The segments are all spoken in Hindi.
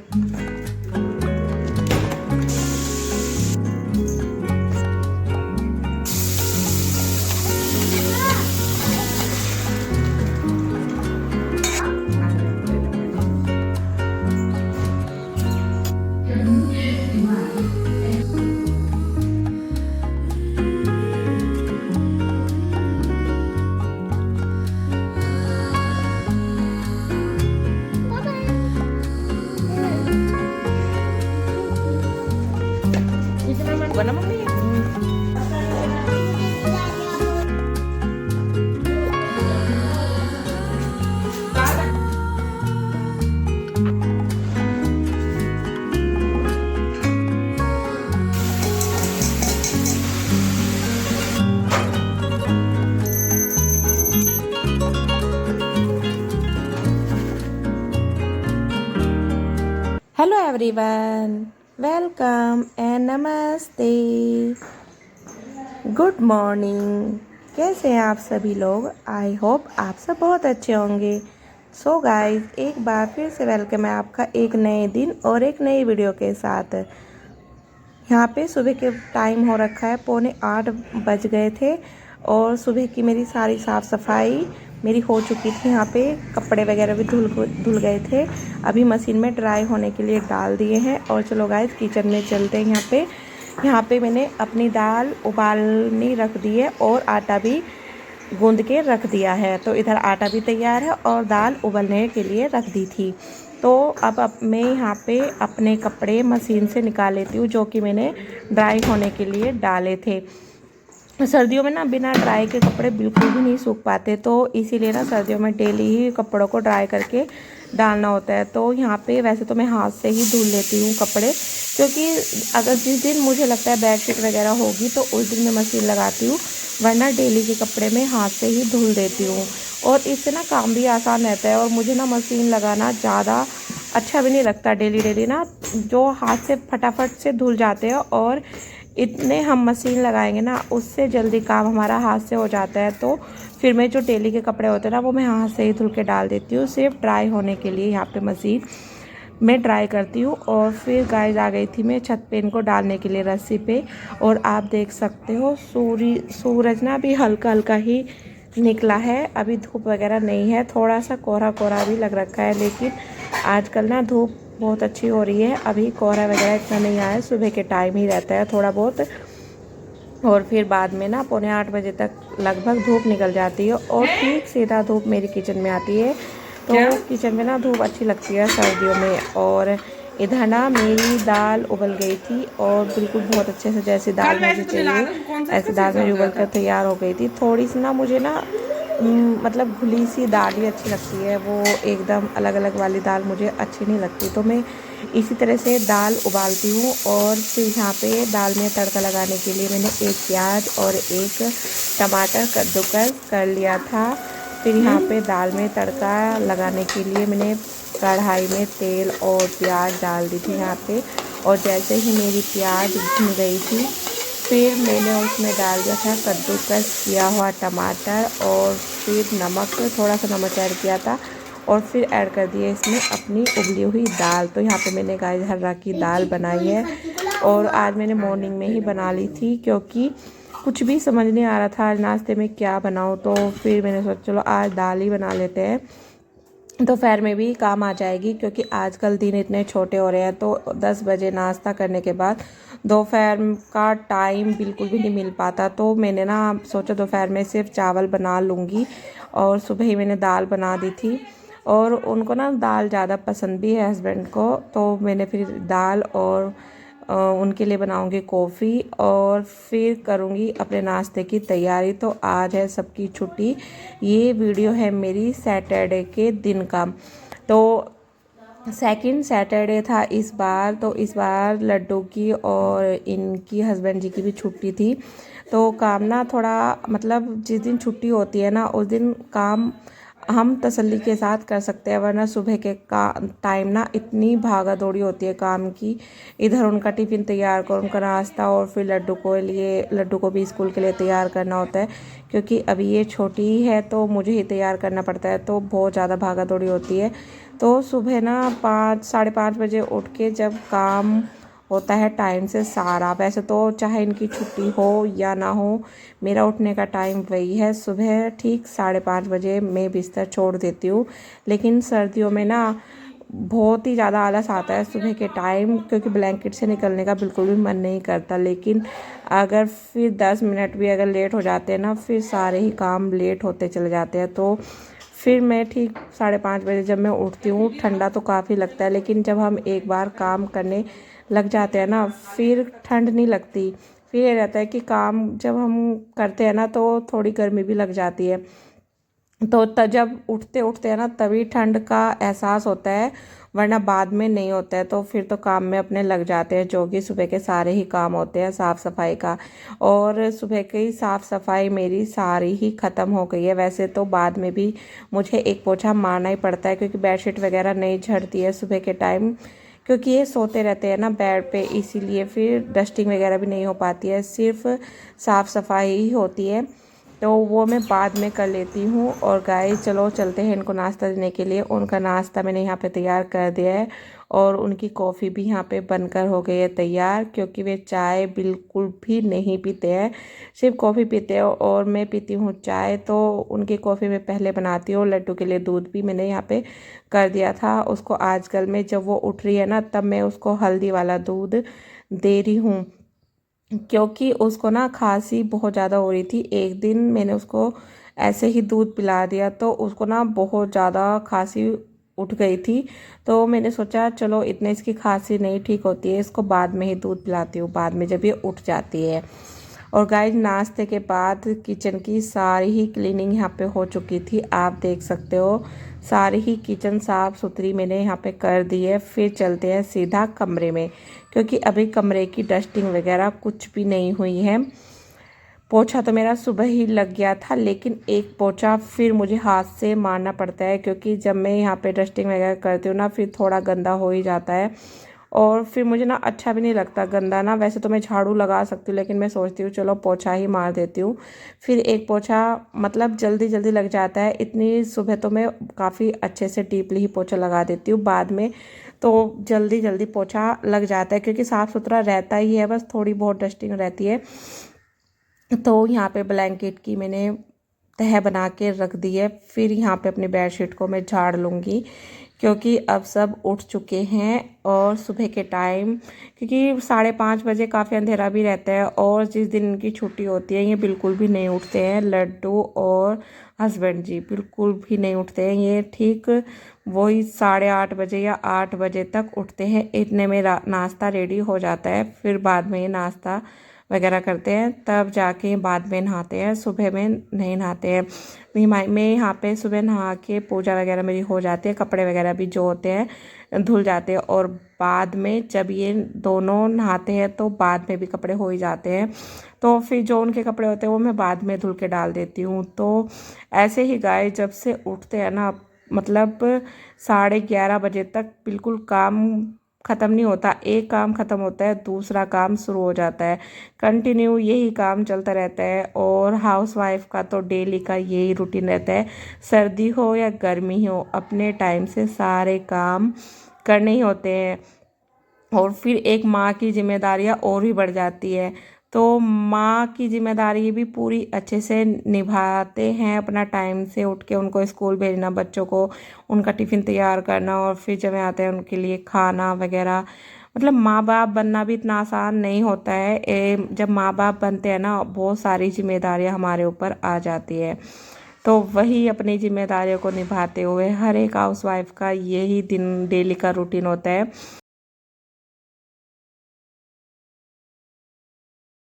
Bukan mami. Hello everyone, welcome and नमस्ते, गुड मॉर्निंग। कैसे हैं आप सभी लोग? आई होप आप सब बहुत अच्छे होंगे। सो गाइस, एक बार फिर से वेलकम है आपका एक नए दिन और एक नई वीडियो के साथ। यहाँ पे सुबह के टाइम हो रखा है, 7:45 बज गए थे और सुबह की मेरी सारी साफ़ सफाई मेरी हो चुकी थी। यहाँ पे कपड़े वगैरह भी धुल गए थे, अभी मशीन में ड्राई होने के लिए डाल दिए हैं। और चलो गाइस, किचन में चलते हैं। यहाँ पे मैंने अपनी दाल उबालनी रख दी है और आटा भी गूंद के रख दिया है। तो इधर आटा भी तैयार है और दाल उबलने के लिए रख दी थी। तो अब मैं यहाँ पे अपने कपड़े मशीन से निकाल लेती हूँ, जो कि मैंने ड्राई होने के लिए डाले थे। सर्दियों में ना बिना ड्राई के कपड़े बिल्कुल भी नहीं सूख पाते, तो इसीलिए ना सर्दियों में डेली ही कपड़ों को ड्राई करके डालना होता है। तो यहाँ पे वैसे तो मैं हाथ से ही धुल लेती हूँ कपड़े, क्योंकि अगर जिस दिन मुझे लगता है बेडशीट वगैरह होगी तो उस दिन मैं मशीन लगाती हूँ, वरना डेली के कपड़े मैं हाथ से ही धुल देती हूँ। और इससे ना काम भी आसान रहता है और मुझे ना मशीन लगाना ज़्यादा अच्छा भी नहीं लगता। डेली ना जो हाथ से फटाफट से धुल जाते हैं और इतने हम मशीन लगाएंगे ना, उससे जल्दी काम हमारा हाथ से हो जाता है। तो फिर मैं जो डेली के कपड़े होते हैं ना, वो मैं हाथ से ही धुल के डाल देती हूँ, सिर्फ ड्राई होने के लिए यहाँ पे मशीन मैं ड्राई करती हूँ। और फिर गाइस आ गई थी मैं छत पे इनको डालने के लिए रस्सी पे। और आप देख सकते हो सूरज ना भी हल्का हल्का ही निकला है, अभी धूप वगैरह नहीं है, थोड़ा सा कोहरा कोहरा भी लग रखा है, लेकिन आजकल ना धूप बहुत अच्छी हो रही है। अभी कोहरा वगैरह इतना नहीं आया, सुबह के टाइम ही रहता है थोड़ा बहुत, और फिर बाद में ना 7:45 बजे तक लगभग धूप निकल जाती है और ठीक सीधा धूप मेरी किचन में आती है। तो किचन में ना धूप अच्छी लगती है सर्दियों में। और इधर ना मेरी दाल उबल गई थी और बिल्कुल बहुत अच्छे से जैसी दाल मुझे चाहिए ऐसी दाल मेरी उबल कर तैयार हो गई थी। थोड़ी सी ना मुझे ना मतलब घुली सी दाल ही अच्छी लगती है, वो एकदम अलग अलग वाली दाल मुझे अच्छी नहीं लगती। तो मैं इसी तरह से दाल उबालती हूँ। और फिर यहाँ पे दाल में तड़का लगाने के लिए मैंने एक प्याज और एक टमाटर कद्दूकस कर लिया था। फिर यहाँ पे दाल में तड़का लगाने के लिए मैंने कढ़ाई में तेल और प्याज डाल दी थी यहाँ पे। और जैसे ही मेरी प्याज भुन गई थी, फिर मैंने उसमें डाल दिया था कद्दूकस किया हुआ टमाटर और फिर नमक, थोड़ा सा नमक ऐड किया था। और फिर ऐड कर दिए इसमें अपनी उबली हुई दाल। तो यहाँ पे मैंने गाय हर्रा की दाल बनाई है और आज मैंने मॉर्निंग में ही बना ली थी, क्योंकि कुछ भी समझ नहीं आ रहा था आज नाश्ते में क्या बनाऊँ। तो फिर मैंने सोचा चलो आज दाल ही बना लेते हैं, दोपहर में भी काम आ जाएगी, क्योंकि आजकल दिन इतने छोटे हो रहे हैं। तो 10 बजे नाश्ता करने के बाद दोपहर का टाइम बिल्कुल भी नहीं मिल पाता। तो मैंने ना सोचा दोपहर में सिर्फ चावल बना लूँगी, और सुबह ही मैंने दाल बना दी थी। और उनको ना दाल ज़्यादा पसंद भी है हस्बैंड को, तो मैंने फिर दाल और उनके लिए बनाऊंगी कॉफ़ी और फिर करूंगी अपने नाश्ते की तैयारी। तो आज है सबकी छुट्टी, ये वीडियो है मेरी सैटरडे के दिन का। तो सेकंड सैटरडे था इस बार, तो इस बार लड्डू की और इनकी हस्बैंड जी की भी छुट्टी थी। तो काम ना थोड़ा मतलब जिस दिन छुट्टी होती है ना, उस दिन काम हम तसल्ली के साथ कर सकते हैं, वरना सुबह के का टाइम ना इतनी भागा दौड़ी होती है काम की। इधर उनका टिफ़िन तैयार करो, उनका नाश्ता, और फिर लड्डू को भी स्कूल के लिए तैयार करना होता है, क्योंकि अभी ये छोटी ही है तो मुझे ही तैयार करना पड़ता है। तो बहुत ज़्यादा भागा दौड़ी होती है। तो सुबह ना 5 साढ़े 5 बजे उठ के जब काम होता है टाइम से सारा, वैसे तो चाहे इनकी छुट्टी हो या ना हो, मेरा उठने का टाइम वही है। सुबह ठीक 5:30 बजे मैं बिस्तर छोड़ देती हूँ। लेकिन सर्दियों में ना बहुत ही ज़्यादा आलस आता है सुबह के टाइम, क्योंकि ब्लैंकेट से निकलने का बिल्कुल भी मन नहीं करता। लेकिन अगर फिर 10 मिनट भी अगर लेट हो जाते हैं ना, फिर सारे ही काम लेट होते चले जाते हैं। तो फिर मैं ठीक 5:30 बजे जब मैं उठती हूँ, ठंडा तो काफ़ी लगता है, लेकिन जब हम एक बार काम करने लग जाते हैं ना, फिर ठंड नहीं लगती। फिर ये रहता है कि काम जब हम करते हैं ना तो थोड़ी गर्मी भी लग जाती है। तो जब उठते उठते हैं ना तभी ठंड का एहसास होता है, वरना बाद में नहीं होता है। तो फिर तो काम में अपने लग जाते हैं, जो कि सुबह के सारे ही काम होते हैं साफ़ सफाई का। और सुबह की साफ़ सफाई मेरी सारी ही ख़त्म हो गई है। वैसे तो बाद में भी मुझे एक पोछा मारना ही पड़ता है, क्योंकि बेडशीट वगैरह नहीं झड़ती है सुबह के टाइम, क्योंकि ये सोते रहते हैं ना बेड पे, इसीलिए फिर डस्टिंग वगैरह भी नहीं हो पाती है, सिर्फ साफ़ सफाई ही होती है। तो वो मैं बाद में कर लेती हूँ। और गाइस चलो चलते हैं इनको नाश्ता देने के लिए। उनका नाश्ता मैंने यहाँ पे तैयार कर दिया है, और उनकी कॉफ़ी भी यहाँ पे बनकर हो गई है तैयार, क्योंकि वे चाय बिल्कुल भी नहीं पीते हैं, सिर्फ कॉफ़ी पीते हैं। और मैं पीती हूँ चाय। तो उनकी कॉफ़ी मैं पहले बनाती हूँ। लड्डू के लिए दूध भी मैंने यहाँ पे कर दिया था उसको। आजकल में जब वो उठ रही है ना, तब मैं उसको हल्दी वाला दूध दे रही हूँ, क्योंकि उसको ना खांसी बहुत ज़्यादा हो रही थी। एक दिन मैंने उसको ऐसे ही दूध पिला दिया, तो उसको ना बहुत ज़्यादा खांसी उठ गई थी। तो मैंने सोचा चलो इतने इसकी खांसी नहीं ठीक होती है, इसको बाद में ही दूध पिलाती हूँ, बाद में जब ये उठ जाती है। और गाइस नाश्ते के बाद किचन की सारी ही क्लीनिंग यहाँ पे हो चुकी थी, आप देख सकते हो। सारी ही किचन साफ़ सुथरी मैंने यहाँ पे कर दी है। फिर चलते हैं सीधा कमरे में, क्योंकि अभी कमरे की डस्टिंग वगैरह कुछ भी नहीं हुई है। पोछा तो मेरा सुबह ही लग गया था, लेकिन एक पोछा फिर मुझे हाथ से मारना पड़ता है, क्योंकि जब मैं यहाँ पे डस्टिंग वगैरह करती हूँ ना, फिर थोड़ा गंदा हो ही जाता है। और फिर मुझे ना अच्छा भी नहीं लगता गंदा ना। वैसे तो मैं झाड़ू लगा सकती हूँ, लेकिन मैं सोचती हूँ चलो पोछा ही मार देती हूँ। फिर एक पोछा मतलब जल्दी जल्दी लग जाता है। इतनी सुबह तो मैं काफ़ी अच्छे से डीपली ही पोछा लगा देती हूँ, बाद में तो जल्दी जल्दी पोछा लग जाता है, क्योंकि साफ़ सुथरा रहता ही है, बस थोड़ी बहुत डस्टिंग रहती है। तो यहाँ पे ब्लैंकेट की मैंने तह बना के रख दी है। फिर यहाँ पे अपनी बेडशीट को मैं झाड़ लूँगी, क्योंकि अब सब उठ चुके हैं। और सुबह के टाइम, क्योंकि 5:30 बजे काफ़ी अंधेरा भी रहता है, और जिस दिन इनकी छुट्टी होती है ये बिल्कुल भी नहीं उठते हैं, लड्डू और हस्बैंड जी बिल्कुल भी नहीं उठते हैं। ये ठीक वही 8:30 बजे या 8 बजे तक उठते हैं। इतने में नाश्ता रेडी हो जाता है, फिर बाद में ये नाश्ता वगैरह करते हैं, तब जाके बाद में नहाते हैं। सुबह में नहीं नहाते हैं। मैं यहाँ पे सुबह नहा के पूजा वगैरह मेरी हो जाती है, कपड़े वगैरह भी जो होते हैं धुल जाते हैं। और बाद में जब ये दोनों नहाते हैं तो बाद में भी कपड़े हो ही जाते हैं। तो फिर जो उनके कपड़े होते हैं वो मैं बाद में धुल के डाल देती हूँ। तो ऐसे ही गाय जब से उठते हैं ना, मतलब 11:30 बजे तक बिल्कुल काम ख़त्म नहीं होता। एक काम ख़त्म होता है, दूसरा काम शुरू हो जाता है। कंटिन्यू यही काम चलता रहता है। और हाउसवाइफ का तो डेली का यही रूटीन रहता है, सर्दी हो या गर्मी हो, अपने टाइम से सारे काम करने ही होते हैं। और फिर एक माँ की जिम्मेदारियाँ और भी बढ़ जाती है। तो माँ की जिम्मेदारी भी पूरी अच्छे से निभाते हैं, अपना टाइम से उठ के उनको स्कूल भेजना, बच्चों को उनका टिफ़िन तैयार करना, और फिर जब आते हैं उनके लिए खाना वगैरह। मतलब माँ बाप बनना भी इतना आसान नहीं होता है। जब माँ बाप बनते हैं ना, बहुत सारी जिम्मेदारियाँ हमारे ऊपर आ जाती है। तो वही अपनी जिम्मेदारियों को निभाते हुए हर एक हाउसवाइफ का यही दिन डेली का रूटीन होता है।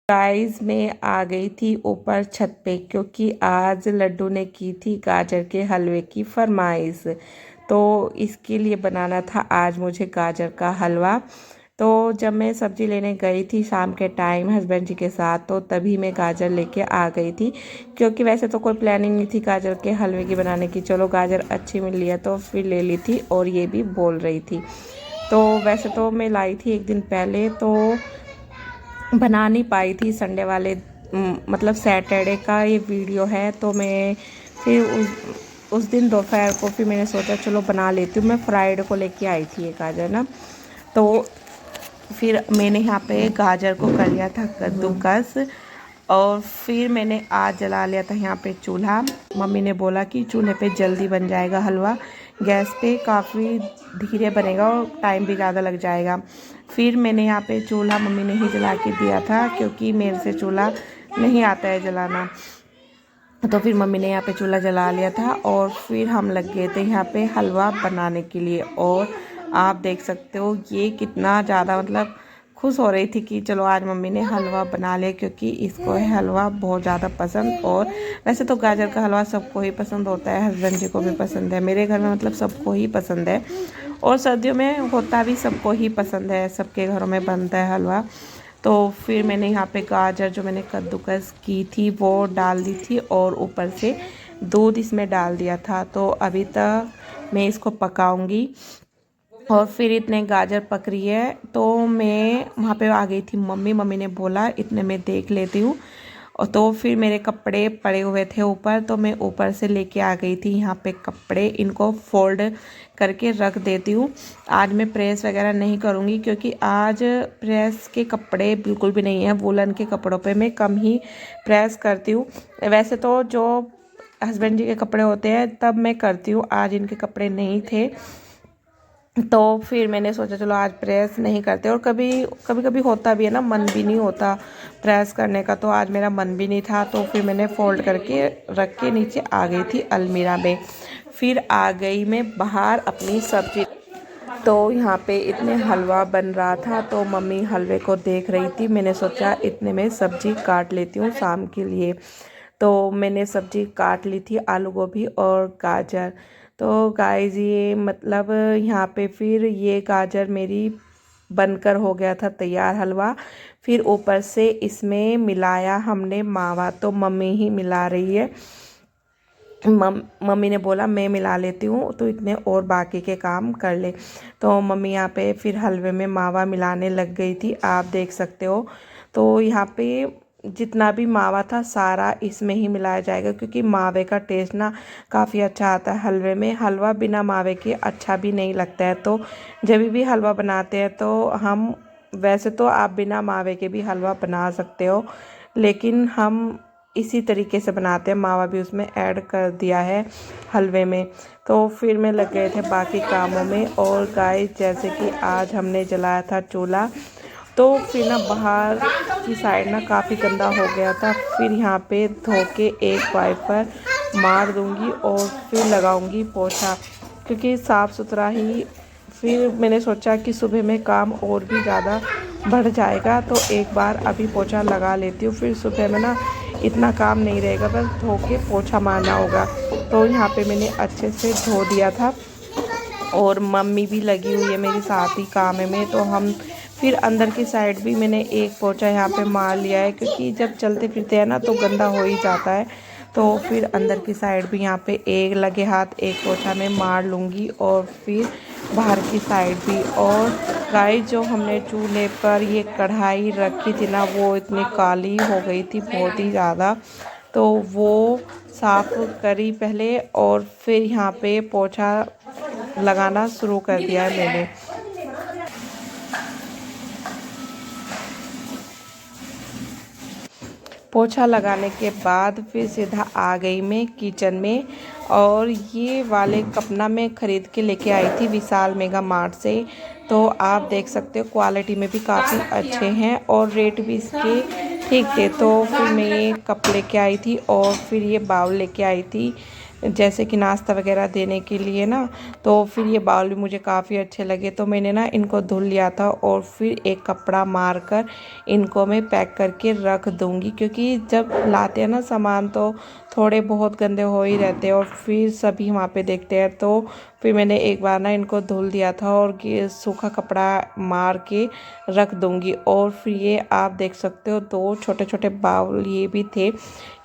गाइस मैं आ गई थी ऊपर छत पे, क्योंकि आज लड्डू ने की थी गाजर के हलवे की फरमाइश। तो इसके लिए बनाना था आज मुझे गाजर का हलवा। तो जब मैं सब्ज़ी लेने गई थी शाम के टाइम हस्बैंड जी के साथ, तो तभी मैं गाजर लेके आ गई थी, क्योंकि वैसे तो कोई प्लानिंग नहीं थी गाजर के हलवे की बनाने की। चलो गाजर अच्छी मिल रही है तो फिर ले ली थी, और ये भी बोल रही थी। तो वैसे तो मैं लाई थी एक दिन पहले, तो बना नहीं पाई थी संडे वाले, मतलब सैटरडे का ये वीडियो है। तो मैं फिर उस दिन दोपहर को फिर मैंने सोचा चलो बना लेती हूँ। मैं फ्राइडे को लेके आई थी ये गाजर ना, तो फिर मैंने यहाँ पे गाजर को कर लिया था कद्दूकस, और फिर मैंने आज जला लिया था यहाँ पे चूल्हा। मम्मी ने बोला कि चूल्हे पे जल्दी बन जाएगा हलवा, गैस पे काफ़ी धीरे बनेगा और टाइम भी ज़्यादा लग जाएगा। फिर मैंने यहाँ पे चूल्हा मम्मी ने ही जला के दिया था, क्योंकि मेरे से चूल्हा नहीं आता है जलाना। तो फिर मम्मी ने यहाँ पे चूल्हा जला लिया था और फिर हम लग गए थे यहाँ पे हलवा बनाने के लिए। और आप देख सकते हो ये कितना ज़्यादा मतलब खुश हो रही थी कि चलो आज मम्मी ने हलवा बना लिया, क्योंकि इसको है हलवा बहुत ज़्यादा पसंद। और वैसे तो गाजर का हलवा सबको ही पसंद होता है, हस्बैंड जी को भी पसंद है, मेरे घर में मतलब सबको ही पसंद है, और सर्दियों में होता भी सबको ही पसंद है, सबके घरों में बनता है हलवा। तो फिर मैंने यहाँ पे गाजर जो मैंने कद्दूकस की थी वो डाल दी थी, और ऊपर से दूध इसमें डाल दिया था। तो अभी तक मैं इसको पकाऊंगी, और फिर इतने गाजर पक रही है तो मैं वहाँ पे आ गई थी मम्मी ने बोला इतने में देख लेती हूँ। और तो फिर मेरे कपड़े पड़े हुए थे ऊपर, तो मैं ऊपर से लेके आ गई थी यहाँ पे कपड़े, इनको फोल्ड करके रख देती हूँ। आज मैं प्रेस वगैरह नहीं करूँगी, क्योंकि आज प्रेस के कपड़े बिल्कुल भी नहीं है। वूलन के कपड़ों पे मैं कम ही प्रेस करती हूँ। वैसे तो जो हस्बैंड जी के कपड़े होते हैं तब मैं करती हूँ, आज इनके कपड़े नहीं थे, तो फिर मैंने सोचा चलो आज प्रेस नहीं करते। और कभी कभी होता भी है ना, मन भी नहीं होता प्रेस करने का, तो आज मेरा मन भी नहीं था। तो फिर मैंने फोल्ड करके रख के नीचे आ गई थी अलमीरा में। फिर आ गई मैं बाहर अपनी सब्जी, तो यहाँ पे इतने हलवा बन रहा था, तो मम्मी हलवे को देख रही थी। मैंने सोचा इतने में सब्जी काट लेती हूँ शाम के लिए। तो मैंने सब्जी काट ली थी, आलू गोभी और गाजर। तो गाइस ये मतलब यहाँ पे फिर ये गाजर मेरी बनकर हो गया था तैयार हलवा। फिर ऊपर से इसमें मिलाया हमने मावा, तो मम्मी ही मिला रही है। मम्मी ने बोला मैं मिला लेती हूँ, तो इतने और बाकी के काम कर ले। तो मम्मी यहाँ पे फिर हलवे में मावा मिलाने लग गई थी, आप देख सकते हो। तो यहाँ पे जितना भी मावा था सारा इसमें ही मिलाया जाएगा, क्योंकि मावे का टेस्ट ना काफ़ी अच्छा आता है हलवे में। हलवा बिना मावे के अच्छा भी नहीं लगता है। तो जब भी हलवा बनाते हैं तो हम, वैसे तो आप बिना मावे के भी हलवा बना सकते हो, लेकिन हम इसी तरीके से बनाते हैं, मावा भी उसमें ऐड कर दिया है हलवे में। तो फिर मैं लग गए थे बाकी कामों में। और गाइस जैसे कि आज हमने जलाया था चूल्हा, तो फिर ना बाहर की साइड ना काफ़ी गंदा हो गया था। फिर यहाँ पे धो के एक वाइपर मार दूँगी और फिर लगाऊँगी पोछा, क्योंकि साफ़ सुथरा ही। फिर मैंने सोचा कि सुबह में काम और भी ज़्यादा बढ़ जाएगा, तो एक बार अभी पोछा लगा लेती हूँ, फिर सुबह में ना इतना काम नहीं रहेगा, बस धो के पोछा मारना होगा। तो यहाँ पे मैंने अच्छे से धो दिया था, और मम्मी भी लगी हुई है मेरी साथ ही काम में। तो हम फिर अंदर की साइड भी मैंने एक पोछा यहाँ पे मार लिया है, क्योंकि जब चलते फिरते हैं ना तो गंदा हो ही जाता है। तो फिर अंदर की साइड भी यहाँ पे एक लगे हाथ एक पोछा में मार लूँगी, और फिर बाहर की साइड भी। और गाइस जो हमने चूल्हे पर ये कढ़ाई रखी थी ना, वो इतनी काली हो गई थी बहुत ही ज़्यादा, तो वो साफ़ करी पहले, और फिर यहाँ पे पोछा लगाना शुरू कर दिया है मैंने। पोछा लगाने के बाद फिर सीधा आ गई मैं किचन में। और ये वाले कपना मैं ख़रीद के लेके आई थी विशाल मेगा मार्ट से। तो आप देख सकते हो क्वालिटी में भी काफ़ी अच्छे हैं, और रेट भी इसके ठीक थे। तो फिर मैं ये कप लेके आई थी, और फिर ये बाउल लेके आई थी, जैसे कि नाश्ता वगैरह देने के लिए ना। तो फिर ये बाउल भी मुझे काफ़ी अच्छे लगे, तो मैंने ना इनको धुल लिया था, और फिर एक कपड़ा मार कर इनको मैं पैक करके रख दूँगी, क्योंकि जब लाते हैं ना सामान तो थोड़े बहुत गंदे हो ही रहते हैं, और फिर सभी वहाँ पे देखते हैं। तो फिर मैंने एक बार ना इनको धुल दिया था, और सूखा कपड़ा मार के रख दूँगी। और फिर ये आप देख सकते हो दो छोटे छोटे बाउल ये भी थे,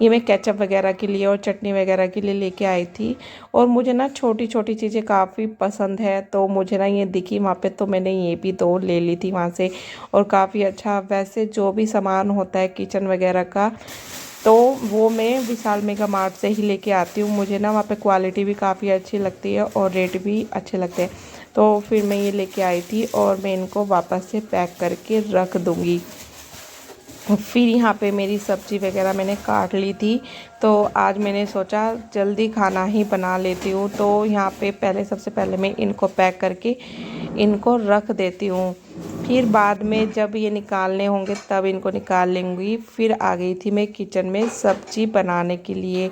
ये मैं केचप वगैरह के लिए और चटनी वगैरह के लिए लेके आई थी। और मुझे ना छोटी छोटी चीज़ें काफ़ी पसंद है, तो मुझे ना ये दिखी वहाँ पे, तो मैंने ये भी दो ले ली थी वहाँ से। और काफ़ी अच्छा, वैसे जो भी सामान होता है किचन वगैरह का तो वो मैं विशाल मेगा मार्ट से ही लेके आती हूँ। मुझे ना वहाँ पे क्वालिटी भी काफ़ी अच्छी लगती है और रेट भी अच्छे लगते हैं। तो फिर मैं ये लेके आई थी और मैं इनको वापस से पैक करके रख दूँगी। फिर यहाँ पे मेरी सब्ज़ी वगैरह मैंने काट ली थी, तो आज मैंने सोचा जल्दी खाना ही बना लेती हूँ। तो यहाँ पे सबसे पहले मैं इनको पैक करके इनको रख देती हूँ। फिर बाद में जब ये निकालने होंगे तब इनको निकाल लेंगी। फिर आ गई थी मैं किचन में सब्ज़ी बनाने के लिए।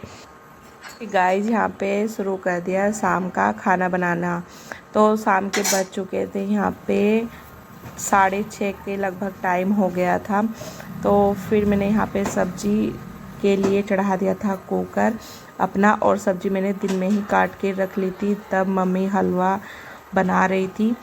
गाइस यहाँ पे शुरू कर दिया शाम का खाना बनाना। तो शाम के बज चुके थे यहाँ पे 6:30 के लगभग टाइम हो गया था। तो फिर मैंने यहाँ पे सब्ज़ी के लिए चढ़ा दिया था कुकर अपना, और सब्ज़ी मैंने दिन में ही काट के रख ली थी। तब मम्मी हलवा बना रही थी।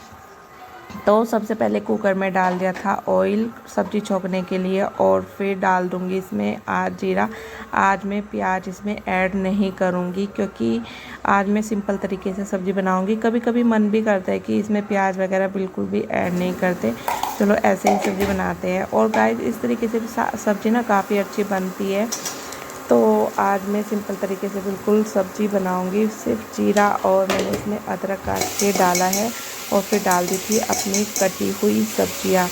तो सबसे पहले कुकर में डाल दिया था ऑयल सब्ज़ी छोंकने के लिए, और फिर डाल दूँगी इसमें आज जीरा। आज मैं प्याज इसमें ऐड नहीं करूँगी क्योंकि आज मैं सिंपल तरीके से सब्ज़ी बनाऊँगी। कभी कभी मन भी करता है कि इसमें प्याज वगैरह बिल्कुल भी ऐड नहीं करते, चलो ऐसे ही सब्ज़ी बनाते हैं। और गाइस इस तरीके से भी सब्ज़ी ना काफ़ी अच्छी बनती है। तो आज मैं सिंपल तरीके से बिल्कुल सब्ज़ी बनाऊँगी, सिर्फ जीरा और मैंने इसमें अदरक काट के डाला है, और फिर डाल दी थी अपनी कटी हुई सब्जियां,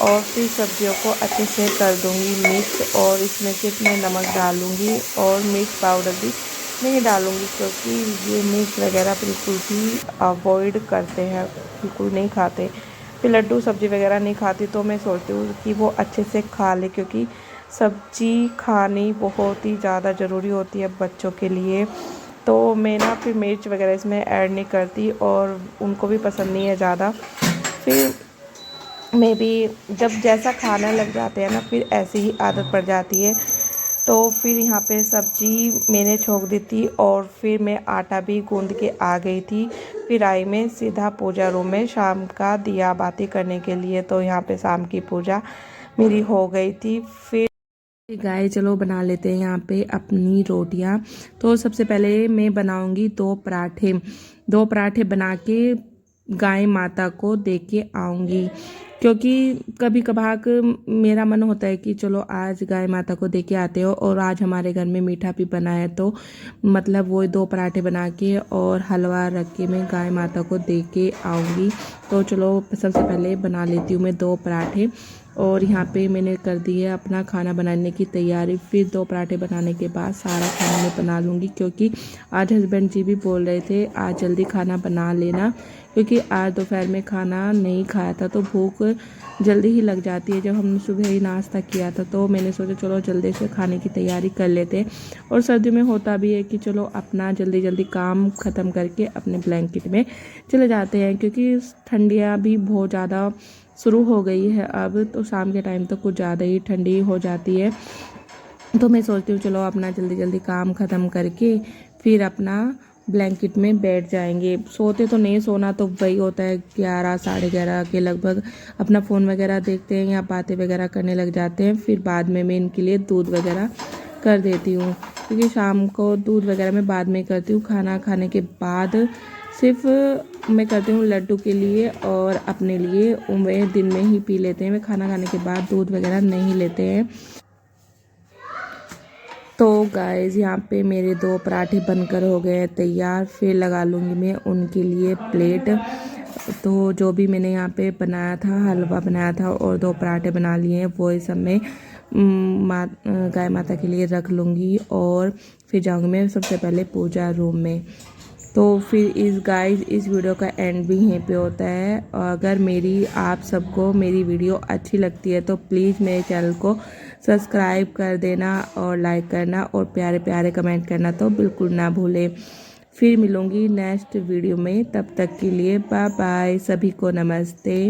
और फिर सब्जियों को अच्छे से कर दूंगी मिक्स। और इसमें सिर्फ मैं नमक डालूंगी और मिर्च पाउडर भी नहीं डालूंगी क्योंकि ये मिर्च वगैरह बिल्कुल भी अवॉइड करते हैं, बिल्कुल नहीं खाते। फिर लड्डू सब्ज़ी वगैरह नहीं खाती, तो मैं सोचती हूँ कि वो अच्छे से खा ले, क्योंकि सब्ज़ी खानी बहुत ही ज़्यादा ज़रूरी होती है बच्चों के लिए। तो मैं ना फिर मिर्च वगैरह इसमें ऐड नहीं करती और उनको भी पसंद नहीं है ज़्यादा। फिर मैं भी जब जैसा खाना लग जाते हैं ना, फिर ऐसी ही आदत पड़ जाती है। तो फिर यहाँ पे सब्ज़ी मैंने छोंक दी थी और फिर मैं आटा भी गूंद के आ गई थी। फिर आई मैं सीधा पूजा रूम में शाम का दिया बाती करने के लिए। तो यहाँ पे शाम की पूजा मेरी हो गई थी। फिर गाय चलो बना लेते हैं यहाँ पे अपनी रोटियाँ। तो सबसे पहले मैं बनाऊँगी 2 पराठे बना के गाय माता को दे के आऊँगी, क्योंकि कभी कभार मेरा मन होता है कि चलो आज गाय माता को दे के आते हो, और आज हमारे घर में मीठा भी बना है, तो मतलब वो 2 पराठे बना के और हलवा रख के मैं गाय माता को दे के आऊँगी। तो चलो सबसे पहले बना लेती हूँ मैं 2 पराठे, और यहाँ पे मैंने कर दी है अपना खाना बनाने की तैयारी। फिर 2 पराठे बनाने के बाद सारा खाना मैं बना लूँगी, क्योंकि आज हस्बैंड जी भी बोल रहे थे आज जल्दी खाना बना लेना, क्योंकि आज दोपहर में खाना नहीं खाया था तो भूख जल्दी ही लग जाती है। जब हमने सुबह ही नाश्ता किया था, तो मैंने सोचा चलो जल्दी से खाने की तैयारी कर लेते। और सर्दियों में होता भी है कि चलो अपना जल्दी जल्दी काम ख़त्म करके अपने ब्लैंकेट में चले जाते हैं, क्योंकि ठंडियाँ भी बहुत ज़्यादा शुरू हो गई है अब, तो शाम के टाइम तो कुछ ज़्यादा ही ठंडी हो जाती है। तो मैं सोचती हूँ चलो अपना जल्दी जल्दी काम ख़त्म करके फिर अपना ब्लैंकेट में बैठ जाएंगे। सोते तो नहीं, सोना तो वही होता है 11 11:30 के लगभग, अपना फ़ोन वगैरह देखते हैं या बातें वगैरह करने लग जाते हैं। फिर बाद में मैं इनके लिए दूध वगैरह कर देती हूँ, क्योंकि शाम को दूध वगैरह मैं बाद में करती हूँ। खाना खाने के बाद सिर्फ मैं करती हूँ लड्डू के लिए और अपने लिए, वे दिन में ही पी लेते हैं। वे खाना खाने के बाद दूध वगैरह नहीं लेते हैं। तो गाइस यहाँ पे मेरे 2 पराठे बनकर हो गए हैं तैयार। फिर लगा लूँगी मैं उनके लिए प्लेट। तो जो भी मैंने यहाँ पे बनाया था, हलवा बनाया था और 2 पराठे बना लिए हैं, वो सब मैं गाय माता के लिए रख लूँगी, और फिर जाऊँगी मैं सबसे पहले पूजा रूम में। तो फिर इस वीडियो का एंड भी यहीं पे होता है। और अगर आप सबको मेरी वीडियो अच्छी लगती है तो प्लीज़ मेरे चैनल को सब्सक्राइब कर देना और लाइक करना और प्यारे प्यारे कमेंट करना तो बिल्कुल ना भूलें। फिर मिलूँगी नेक्स्ट वीडियो में, तब तक के लिए बाय बाय, सभी को नमस्ते।